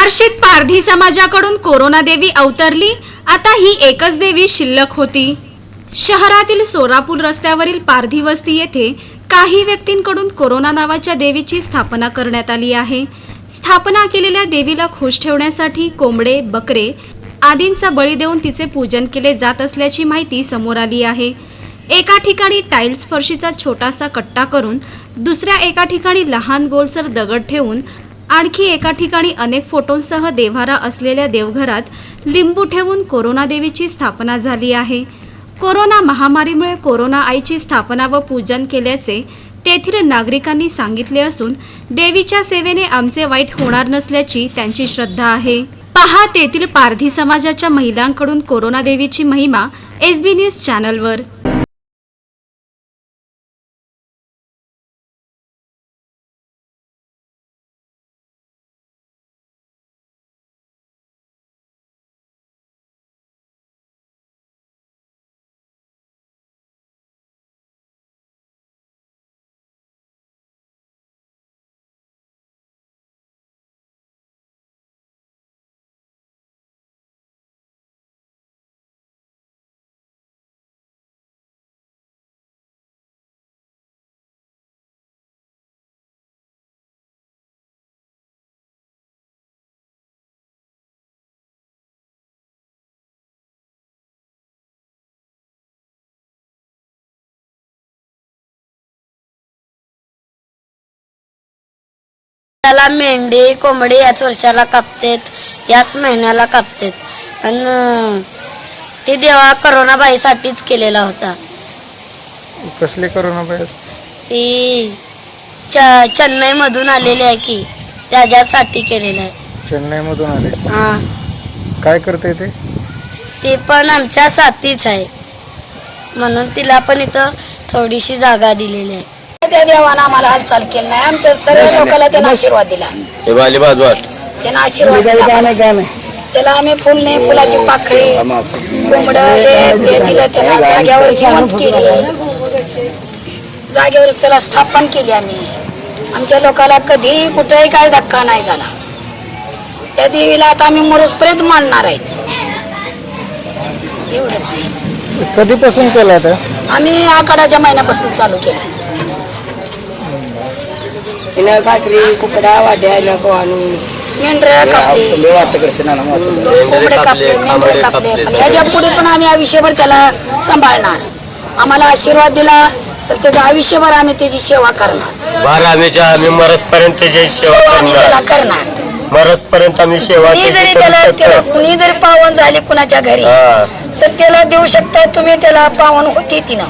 बार्शीत पारधी समाजाकडून कोरोना देवी अवतरली। आता ही एकच देवी शिल्लक होती। शहरातील सोलापूर रस्त्यावरील पारधी वस्ती येथे काही व्यक्तींकडून कोरोना नावाच्या देवीची स्थापना करण्यात आली आहे। स्थापना केलेल्या देवीला खुश ठेवण्यासाठी कोंबडे, बकरे आदींचा बळी देऊन तिचे पूजन केले जात असल्याची माहिती समोर आली आहे। एका ठिकाणी टाइल्स फरशीचा छोटासा कट्टा करून, दुसऱ्या एका ठिकाणी लहान गोलसर दगड ठेवून, आणखी एका ठिकाणी अनेक फोटोंसह देव्हारा असलेल्या देवघरात लिंबू ठेवून कोरोना देवीची स्थापना झाली आहे। कोरोना महामारीमुळे कोरोना आईची स्थापना व पूजन केल्याचे तेथील नागरिकांनी सांगितले असून देवीच्या सेवेने आमचे वाईट होणार नसल्याची त्यांची श्रद्धा आहे। पहा तेथील पारधी समाजाच्या महिलांकडून कोरोना देवीची महिमा SB न्यूज चॅनलवर। त्याला मेंढी कोंबडी याच वर्षाला कापतात, याच महिन्याला कापतात आणि ते देवा करोना बाईसाठीच केलेला होता। कसले करोना बाई? ती चेन्नई मधून आलेली आहे की त्याच्यासाठी केलेलं आहे। चेन्नई मधून आले? हा। काय करते ते? ते पण आमच्या साथीच आहे म्हणून तिला पण इथं थोडीशी जागा दिलेली आहे। त्या देवानं आम्हाला हालचाल केली नाही, आमच्या सर्व लोकांना त्यानं आशीर्वाद दिला। त्यानं आशीर्वाद दिला, त्याला आम्ही फुलने फुलाची पाकळी कोंबडं ते दिलं, त्याला जागेवर घेऊन केली, जागेवरच त्याला स्थापन केली आम्ही। आमच्या लोकांना कधी कुठेही काय धक्का नाही झाला। त्या देवीला आता आम्ही मरोजपर्यंत मानणार आहेत, एवढंच आहे। कधीपासून केला होता? आम्ही आखाड्याच्या महिन्यापासून चालू केलं। कात्री कुकडा वाड्या नको आणून मेंढ्या कापली, कोंबडे कापले, मेंढ्या कापले। ह्याच्या पुढे पण आम्ही आयुष्यभर त्याला सांभाळणार। आम्हाला आशीर्वाद दिला तर त्याचं आयुष्यभर आम्ही त्याची सेवा करणार। आम्ही मरसपर्यंत त्याची सेवा आम्ही त्याला करणार, मरसपर्यंत आम्ही सेवा जरी त्याला कुणी जरी पावन झाले कुणाच्या घरी तर त्याला देऊ शकता तुम्ही, त्याला पावन होती तिनं।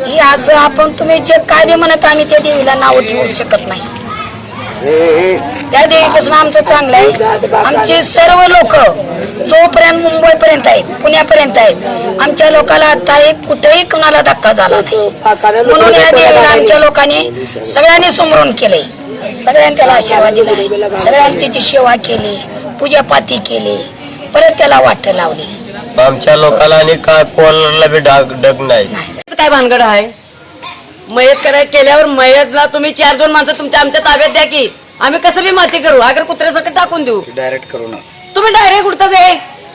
ही असं आपण तुम्ही जे काय बी म्हणत आम्ही त्या देवीला नाव ठेवू शकत नाही। त्या देवीपासून आमचं चांगलं आहे। आमचे सर्व लोक जोपर्यंत मुंबईपर्यंत आहेत, पुण्यापर्यंत आहेत, आमच्या लोकांना आता एक कुठेही कुणाला धक्का झाला नाही म्हणून या देवीला आमच्या लोकांनी सगळ्यांनी समरून केलंय। सगळ्यांनी त्याला आशीर्वाद दिला, सगळ्यांनी त्याची सेवा केली, पूजापाती केली, परत त्याला वाट लावली। आमच्या लोकांना आणि का कोणाला बी डग नाही। काय भानगड आहे? मयत कराय केल्यावर मयतला तुम्ही 4-2 माणसं तुमच्या आमच्या ताब्यात द्या की आम्ही कसं बी माती करू, अगर कुत्र्यासारखं टाकून देऊ। डायरेक्ट करू ना तुम्ही डायरेक्ट उडता ते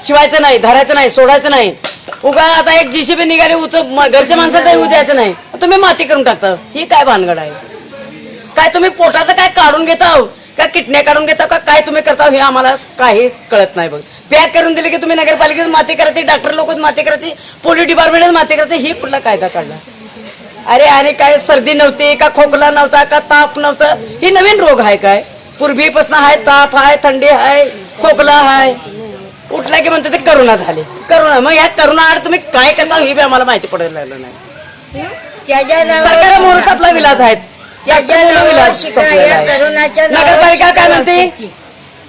शिवायचं नाही, धरायचं नाही, सोडायचं नाही। उगा आता एक JCB निघाली घरच्या माणसाला येऊ द्यायचं नाही, तुम्ही माती करून टाकता। ही काय भानगड आहे? काय तुम्ही पोटाचं काय काढून घेता का किडण्या काढून घेता का काय तुम्ही करता हे आम्हाला काही कळत नाही। बघ पॅक करून दिले की तुम्ही नगरपालिकेत माती करायची, डॉक्टर लोक माती करायची, पोलीस डिपार्टमेंट माती करायची, ही कुठला कायदा काढला? अरे आणि काय सर्दी नव्हती का, खोकला नव्हता का, ताप नव्हता? ही नवीन रोग आहे काय? पूर्वीपासून आहे, ताप आहे, थंडी आहे, खोकला आहे, उठला की म्हणते ते करोना झाले। करोना मग या करोना आड तुम्ही काय करता ही बी आम्हाला माहिती पडायला लागलं नाही। सरकार मुहूर्त आपला विलास आहेत, नगरपालिका काय म्हणते?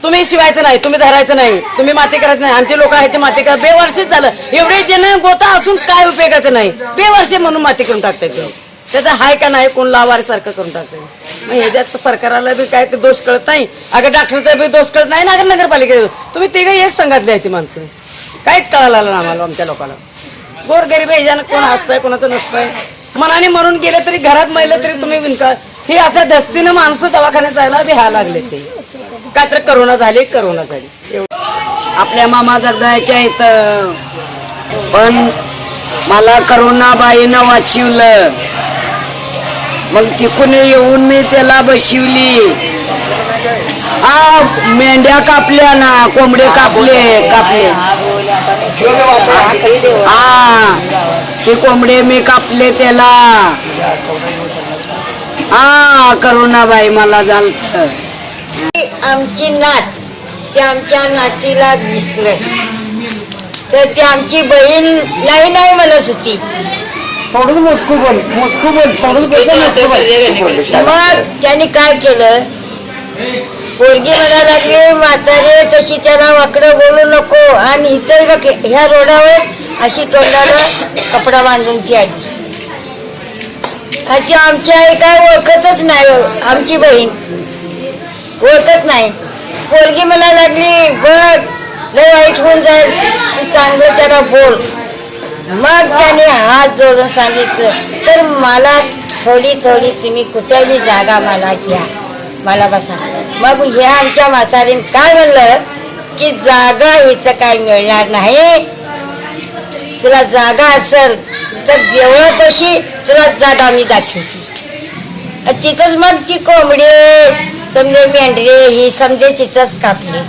तुम्ही शिवायचं नाही, तुम्ही धरायचं नाही, तुम्ही माती करायचं नाही। आमचे लोक आहेत ते माती करा, बेवर्षीच झालं। एवढे जन गोता असून काय उपयोगाचं नाही, बेवर्षी म्हणून माती करून टाकतात। त्याचा हाय का नाही कोण लावारीसारखं करून टाकतात। मग ह्याच्यात सरकारला बी काय दोष कळत नाही, अगं डॉक्टरचा बी दोष कळत नाही ना, अगं नगरपालिकेचा। तुम्ही तिघं एक संघातली आहे ती माणसं, काहीच कळायला ना आम्हाला आमच्या लोकांना। गोरगरीब ह्याच्यानं कोण हसतंय कोणाचं नसतंय, मनाने मरून गेले तरी घरात महिला तरी तुम्ही विणका हे असल्या दस्तीनं माणसं दवाखान्यात जायला बी हा लागले ते। काय तर करोना झाली एवढं. आपल्या मामा जगदायच्या इथं पण मला करोनाबाईनं वाचवलं. मग तिकून येऊन मी त्याला बसवली. मेंढ्या कापल्या ना, कोंबडे कापले. ते कोंबडे मी कापले त्याला. करुणाबाई मला झालत. आमची नात ते आमच्या नातीला दिसलं तर ती आमची बहीण नाही नाही म्हणत होती. थोडं मोजकू बोल थोडं मग त्यांनी काय केलं, पोरगी म्हणायला लागली म्हातारे तशी त्याला वाकडं बोलू नको. आणि इथं बघ ह्या रोडावर अशी तोंडाला कपडा बांधून ती आली. आणि ती आमची आई काय ओळखतच नाही, आमची बहीण ओळखत नाही. पोरगी म्हणायला लागली बघ लय वाईट होऊन जाईल, तू चांगलं त्याला बोल. मग त्याने हात जोडून सांगितलं तर मला थोडी तुम्ही कुठेही जागा मला घ्या, मला बसा. मग हे आमच्या म्हातारीने काय म्हणलं की जागा हिचं काय मिळणार नाही, तुला जागा असेल तर देवळापाशी तुला जागा मी दाखवते. तिथंच मग ती कोंबडी समजे मेंढरे ही समजे तिथंच कापली.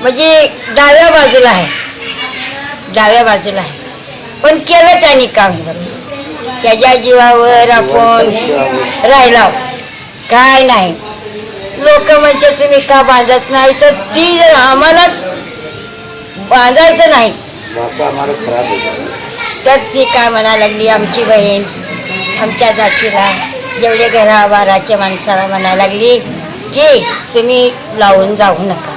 म्हणजे डाव्या बाजूला आहे पण केलं त्यांनी काम. त्याच्या जीवावर आपण राहिला काय नाही. लोक म्हणजे तुम्ही का बांधत नाही तर ती आम्हालाच बांधायचं नाही. तर ती काय म्हणा लागली आमची बहीण आमच्या जातीला जेवढे घराबाराच्या माणसाला म्हणा लागली की तुम्ही लावून जाऊ नका.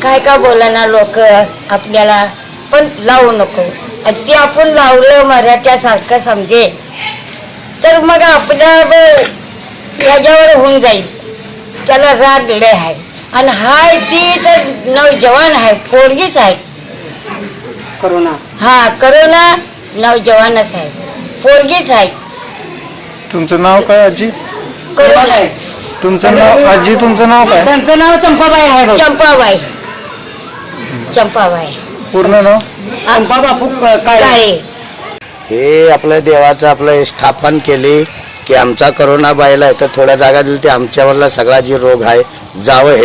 काय का बोला ना लोक आपल्याला, पण लावू नको. आणि ते आपण लावलं मराठ्यासारखं समजे तर मग आपल्या ह्याच्यावर होऊन जाईल. त्याला राग लय आहे. आणि हाय ती तर नौजवान आहे, पोरगीच आहे. करोना नौजवानच आहे, पोरगीच आहे. तुमचं नाव काय आजी? काय तुमचं नाव आजी, तुमचं नाव काय? त्यांचं नाव चंपाबाई आहे. चंपाबाई पूर्ण नाव? चंपा बापू काय हे आपल्या देवाचं आपलं स्थापन केली की आमचा करोनाबाईला इथं थोड्या जागा दिली ते आमच्यावरला सगळा जे रोग आहे जावं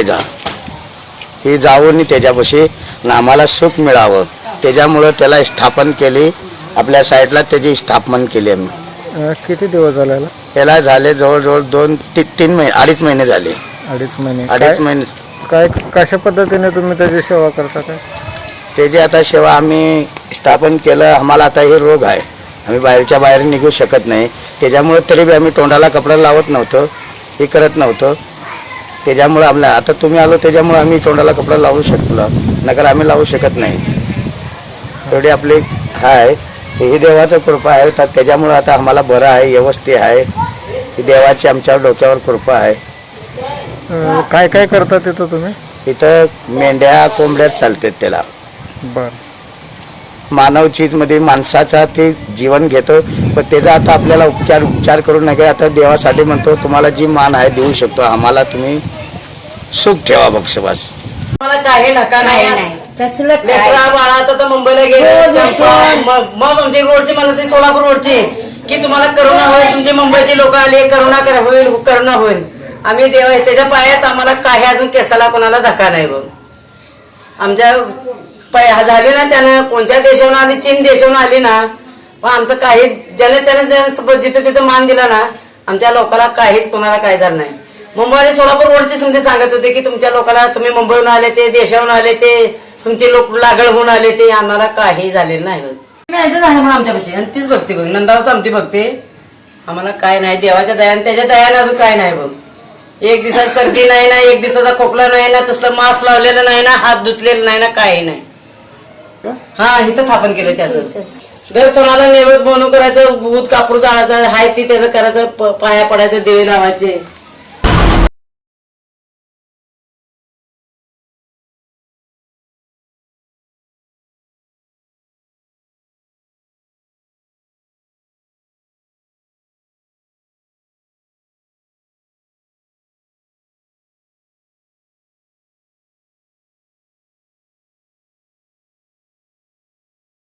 हे जावं त्याच्यापाशी आम्हाला सुख मिळावं त्याच्यामुळं त्याला स्थापन केली. आपल्या साईडला त्याची स्थापन केली आम्ही. किती दिवस झालेला? त्याला झाले जवळजवळ 2-3 महिने, 2.5 महिने झाले. 2.5 महिने. 2.5 महिने. काय कशा पद्धतीने तुम्ही त्याची सेवा करता? काय त्याची आता सेवा आम्ही स्थापन केलं. आम्हाला आता हे रोग आहे, आम्ही बाहेरच्या बाहेर निघू शकत नाही. त्याच्यामुळे तरी बी आम्ही तोंडाला कपडा लावत नव्हतो, हे करत नव्हतो. त्याच्यामुळे आम्हाला आता तुम्ही आलो त्याच्यामुळे आम्ही तोंडाला कपडा लावू शकलो, नगर आम्ही लावू शकत नाही. एवढी आपली आहे ही देवाचं कृपा आहे. तर त्याच्यामुळे आता आम्हाला बरं आहे, व्यवस्थित आहे. ही देवाची आमच्यावर डोक्यावर कृपा आहे. काय काय करता तिथं तुम्ही? इथं मेंढ्या कोंबड्या चालतात. त्याला बर मानव चीजमध्ये माणसाचा ते जीवन घेतो, पण त्याचा आता आपल्याला उपचार करू नये. आता देवासाठी म्हणतो तुम्हाला जी मान आहे देऊ शकतो, आम्हाला तुम्ही सुख ठेवा बक्षबास. मला काही नका नाही. तसलं काय लेकरा बाळा आता मुंबईला गेले. मग आमची रोडची म्हणते सोलापूर रोडची की तुम्हाला करोना होईल, तुमचे मुंबईचे लोक आले करोना होईल. आम्ही देव त्याच्या पायात आम्हाला काही अजून केसाला कोणाला धक्का नाही. बघ आमच्या झाली ना त्यानं कोणत्या देशावरून आली, चीन देशावरून आली ना, पण आमचं काही त्याने जिथे तिथे मान दिला ना, आमच्या लोकांना काहीच कोणाला काही झालं नाही. मुंबई आणि सोलापूर रोडची समजे सांगत होते की तुमच्या लोकांना तुम्ही मुंबईहून आले ते, देशावरून आले ते, तुमचे लोक लागळ होऊन आले ते, आम्हाला काही झालेलं नाही. झालं मग आमच्यापाशी आणि तीच बघते बघ, नंदावच आमची बघते. आम्हाला काय नाही, देवाच्या दयाने त्याच्या दयाने अजून काय नाही. बघ एक दिवसाची सर्दी नाही ना, एक दिवसाचा खोकला नाही ना, तसलं मास्क लावलेलं नाही ना, हात धुतलेलं नाही ना, काही नाही. हा इथं स्थापन केलं त्याचं. दर सणाला नैवेद्य बनवून करायचं, भूत कापूर जाळायचं, हाय ती त्याचं करायचं, पाया पडायचं, दिवे लावायचे.